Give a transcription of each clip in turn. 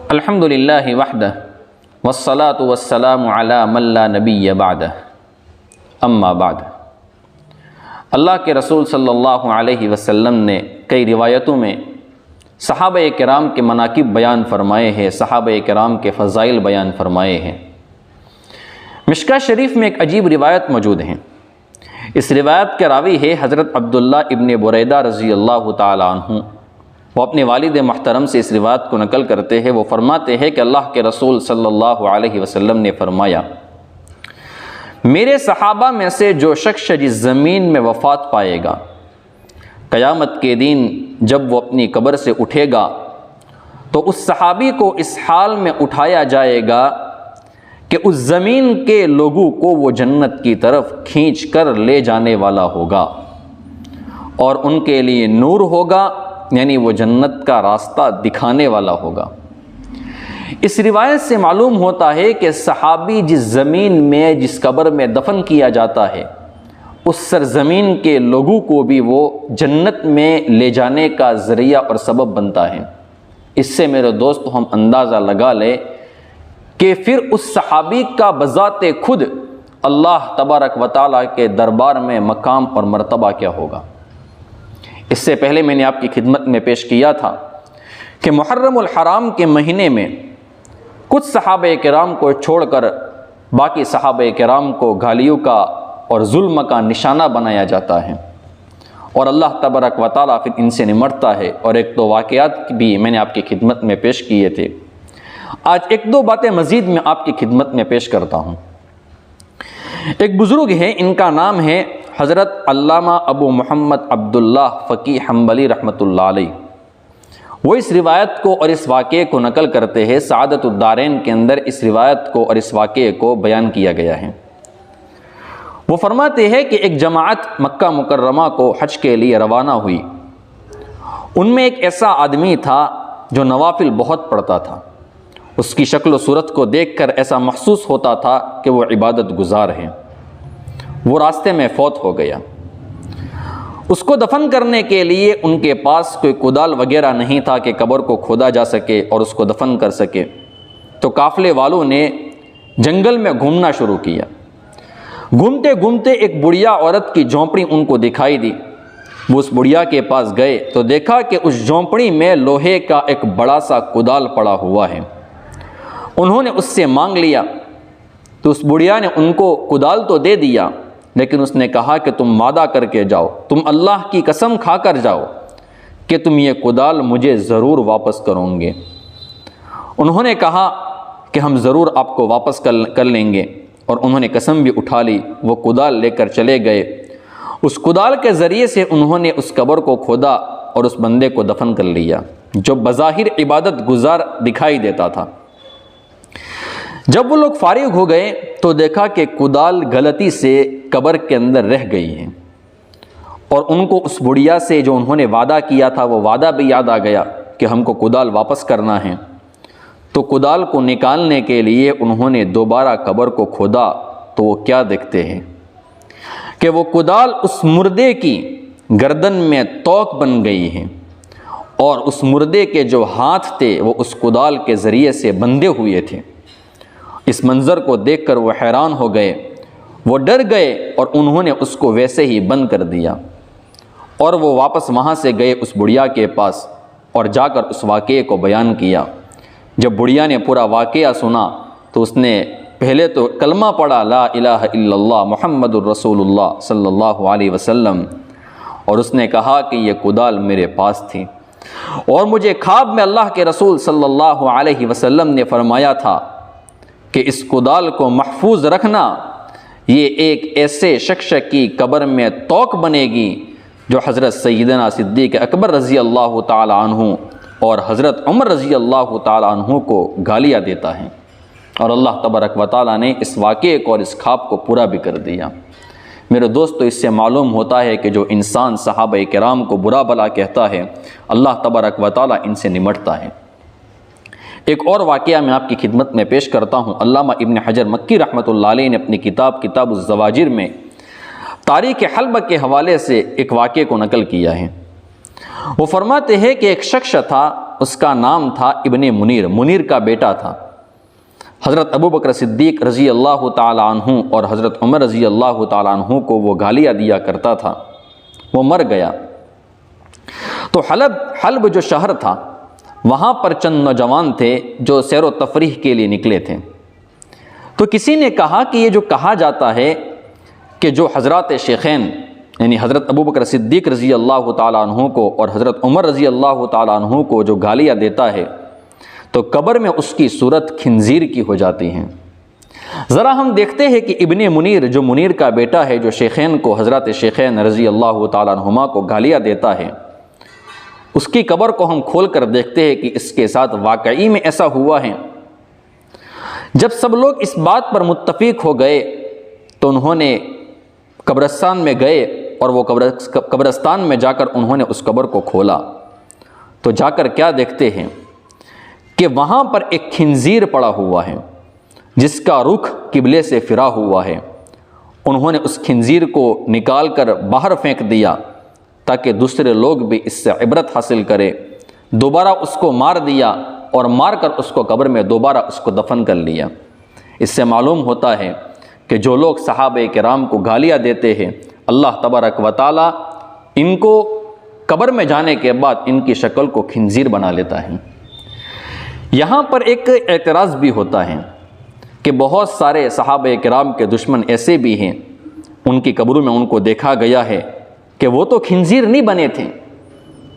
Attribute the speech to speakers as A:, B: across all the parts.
A: अल्हम्दुलिल्लाहि वहदह वस्सलातु वस्सलामु अला मन ला नबिय्य बअदह अम्मा बाद। अल्लाह के रसूल सल्लल्लाहु अलैहि वसल्लम ने कई रिवायतों में सहाबा किराम के मनाकिब बयान फरमाए हैं, सहाबा किराम के फ़ज़ाइल बयान फरमाए हैं। मिशका शरीफ में एक अजीब रिवायत मौजूद है। इस रिवायत के रावी है हज़रत अब्दुल्ला इब्न बुरैदा रज़ी अल्लाह ताला अन्हु। वो अपने वालिद महतरम से इस रिवायत को नकल करते हैं। वो फरमाते हैं कि अल्लाह के रसूल सल्लल्लाहु अलैहि वसल्लम ने फरमाया, मेरे सहाबा में से जो शख्स जिस ज़मीन में वफ़ात पाएगा, क़यामत के दिन जब वो अपनी कब्र से उठेगा तो उस सहाबी को इस हाल में उठाया जाएगा कि उस ज़मीन के लोगों को वो जन्नत की तरफ खींच कर ले जाने वाला होगा और उनके लिए नूर होगा, यानी वो जन्नत का रास्ता दिखाने वाला होगा। इस रिवायत से मालूम होता है कि सहाबी जिस ज़मीन में, जिस कब्र में दफन किया जाता है, उस सरज़मीन के लोगों को भी वो जन्नत में ले जाने का ज़रिया और सबब बनता है। इससे मेरे दोस्त हम अंदाज़ा लगा लें कि फिर उस सहाबी का बज़ाते खुद अल्लाह तबारक व तआला के दरबार में मकाम और मर्तबा क्या होगा। इससे पहले मैंने आपकी खिदमत में पेश किया था कि मुहर्रमुल हराम के महीने में कुछ सहाबा किराम को छोड़कर बाकी सहाबा किराम को गालियों का और जुल्म का निशाना बनाया जाता है और अल्लाह तबारक व तआला फिर इनसे निमटता है। और एक दो वाक़यात भी मैंने आपकी खिदमत में पेश किए थे। आज एक दो बातें मज़ीद मैं आपकी खिदमत में पेश करता हूँ। एक बुज़ुर्ग हैं, इनका नाम है हज़रत अल्लामा अबू मोहम्मद अब्दुल्ला फ़कीह हम्बली रहमतुल्लाह अलैह। वो इस रिवायत को और इस वाक़े को नकल करते हैं। सआदतुद्दारैन के अंदर इस रिवायत को और इस वाक़े को बयान किया गया है। वो फरमाते हैं कि एक जमात मक्का मुकर्रमा को हज के लिए रवाना हुई। उनमें एक ऐसा आदमी था जो नवाफिल बहुत पढ़ता था। उसकी शक्ल व सूरत को देखकर ऐसा महसूस होता था कि वो इबादत गुजार है। वो रास्ते में फौत हो गया। उसको दफन करने के लिए उनके पास कोई कुदाल वगैरह नहीं था कि कब्र को खोदा जा सके और उसको दफन कर सके। तो काफ़िले वालों ने जंगल में घूमना शुरू किया। घूमते घूमते एक बुढ़िया औरत की झोंपड़ी उनको दिखाई दी। वो उस बुढ़िया के पास गए तो देखा कि उस झोंपड़ी में लोहे का एक बड़ा सा कुदाल पड़ा हुआ है। उन्होंने उससे मांग लिया तो उस बुढ़िया ने उनको कुदाल तो दे दिया, लेकिन उसने कहा कि तुम वादा करके जाओ, तुम अल्लाह की कसम खाकर जाओ कि तुम ये कुदाल मुझे ज़रूर वापस करोगे। उन्होंने कहा कि हम ज़रूर आपको वापस कर लेंगे और उन्होंने कसम भी उठा ली। वो कुदाल लेकर चले गए। उस कुदाल के ज़रिए से उन्होंने उस कब्र को खोदा और उस बंदे को दफन कर लिया जो बज़ाहिर इबादत गुजार दिखाई देता था। जब वो लोग फारिग हो गए तो देखा कि कुदाल गलती से कब्र के अंदर रह गई है और उनको उस बुढ़िया से जो उन्होंने वादा किया था वो वादा भी याद आ गया कि हमको कुदाल वापस करना है। तो कुदाल को निकालने के लिए उन्होंने दोबारा कब्र को खोदा तो वो क्या देखते हैं कि वो कुदाल उस मुर्दे की गर्दन में तोक बन गई है और उस मुर्दे के जो हाथ थे वो उस कुदाल के ज़रिए से बंधे हुए थे। इस मंज़र को देखकर वो हैरान हो गए, वो डर गए और उन्होंने उसको वैसे ही बंद कर दिया। और वो वापस वहाँ से गए उस बुढ़िया के पास और जाकर उस वाक़े को बयान किया। जब बुढ़िया ने पूरा वाक़या सुना तो उसने पहले तो कलमा पढ़ा, ला इलाहा इल्लल्लाह मुहम्मदुर रसूलुल्लाह सल्लल्लाहु अलैहि वसल्लम, और उसने कहा कि ये कुदाल मेरे पास थी और मुझे ख्वाब में अल्लाह के रसूल सल्लल्लाहु अलैहि वसल्लम ने फरमाया था कि इस कुदाल को महफूज रखना, ये एक ऐसे शख्स की कब्र में तोक बनेगी जो हज़रत सैयदना सिद्दीक़ अकबर रज़ी अल्लाह ताला अन्हु और हज़रत उमर रज़ी अल्लाह ताला अन्हु को गालियाँ देता है। और अल्लाह तबारक व तआला ने इस वाक़े को और इस ख्वाब को पूरा भी कर दिया। मेरे दोस्तों, इससे मालूम होता है कि जो इंसान सहाबा किराम को बुरा भला कहता है, अल्लाह तबारक व तआला इनसे निमटता है। एक और वाक़या मैं आपकी खिदमत में पेश करता हूँ। अल्लामा इब्न हजर मक्की रहमतुल्लाह अलैह ने अपनी किताबुज़्ज़वाजिर में तारीख़ हल्ब के हवाले से एक वाक़े को नकल किया है। वो फरमाते हैं कि एक शख्स था उसका नाम था इब्ने मुनीर, मुनीर का बेटा था। हज़रत अबू बकर सिद्दीक़ रज़ी अल्लाह ताला अन्हु और हज़रत उमर रज़ी अल्लाह ताला अन्हु को वो गालियाँ दिया करता था। वो मर गया। तो हल्ब जो शहर था, वहाँ पर चंद नौजवान थे जो सैर व तफरीह के लिए निकले थे। तो किसी ने कहा कि ये जो कहा जाता है कि जो हज़रत शेखैन यानी हज़रत अबू बकर सिद्दीक़ रज़ी अल्लाह ताला अन्हु को और हज़रत उमर रज़ी अल्लाह ताला अन्हु को जो गालियाँ देता है, तो कब्र में उसकी सूरत खिंजीर की हो जाती हैं। ज़रा हम देखते हैं कि इब्ने मुनीर, जो मुनीर का बेटा है, जो शेखैन को, हज़रत शेखैन रज़ी अल्लाह ताला अन्हुमा को गालियाँ देता है, उसकी कब्र को हम खोल कर देखते हैं कि इसके साथ वाकई में ऐसा हुआ है। जब सब लोग इस बात पर मुत्तफ़िक हो गए तो उन्होंने कब्रिस्तान में गए और वो कब्रिस्तान में जाकर उन्होंने उस कब्र को खोला। तो जाकर क्या देखते हैं कि वहाँ पर एक खिंजीर पड़ा हुआ है जिसका रुख किबले से फिरा हुआ है। उन्होंने उस खिंजीर को निकाल कर बाहर फेंक दिया ताकि दूसरे लोग भी इससे इबरत हासिल करें। दोबारा उसको मार दिया और मार कर उसको कब्र में दोबारा उसको दफन कर लिया। इससे मालूम होता है कि जो लोग सहाबे किराम को गालियाँ देते हैं, अल्लाह तबारक व तआला इनको कब्र में जाने के बाद इनकी शक्ल को खिंजीर बना लेता है। यहाँ पर एक एतराज़ भी होता है कि बहुत सारे सहाबे किराम के दुश्मन ऐसे भी हैं, उनकी कब्रों में उनको देखा गया है कि वो तो खिंजीर नहीं बने थे।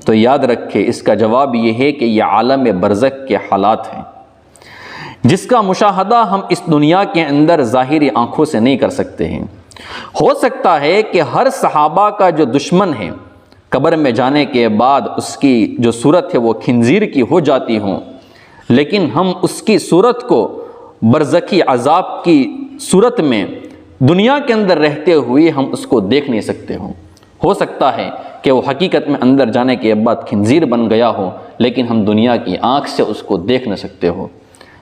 A: तो याद रखें, इसका जवाब ये है कि यह आलम बरज़ख के हालात हैं जिसका मुशाहदा हम इस दुनिया के अंदर ज़ाहिरी आँखों से नहीं कर सकते हैं। हो सकता है कि हर सहाबा का जो दुश्मन है, कब्र में जाने के बाद उसकी जो सूरत है वो खिंजीर की हो जाती हो, लेकिन हम उसकी सूरत को बरज़खी अज़ाब की सूरत में दुनिया के अंदर रहते हुए हम उसको देख नहीं सकते हों। हो सकता है कि वो हकीकत में अंदर जाने के बाद खिंजीर बन गया हो, लेकिन हम दुनिया की आँख से उसको देख न सकते हो।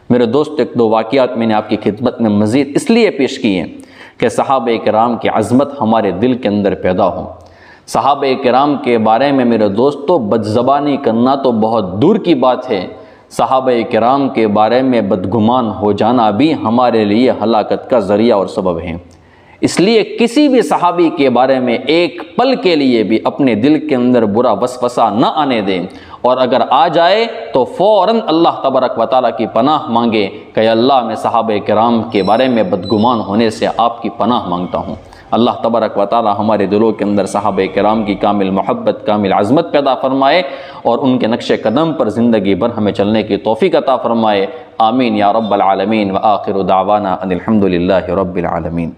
A: मेरे दोस्त, एक दो वाक़यात मैंने आपकी खिदमत में मज़ीद इसलिए पेश किए कि सहाबे किराम की अज़मत हमारे दिल के अंदर पैदा हो। सहाबे किराम के बारे में मेरे दोस्तों बदज़बानी करना तो बहुत दूर की बात है, सहाबे किराम के बारे में बदगुमान हो जाना भी हमारे लिए हलाकत का ज़रिया और सबब है। इसलिए किसी भी सहाबी के बारे में एक पल के लिए भी अपने दिल के अंदर बुरा वसवसा न आने दें, और अगर आ जाए तो फ़ौरन अल्लाह तबारक व तआला की पनाह मांगे कि अल्लाह मैं सहाबे किराम के बारे में बदगुमान होने से आपकी पनाह मांगता हूँ। अल्लाह तबारक व तआला हमारे दिलों के अंदर सहाबे किराम की कामिल मोहब्बत, कामिल अज़मत पैदा फरमाए और उनके नक्शे कदम पर ज़िंदगी भर हमें चलने की तौफ़ीक़ अता फरमाए। आमीन या रब्बल आलमीन। व आखिरु दावाना अनिल हम्दुलिल्लाहि रब्बिल आलमीन।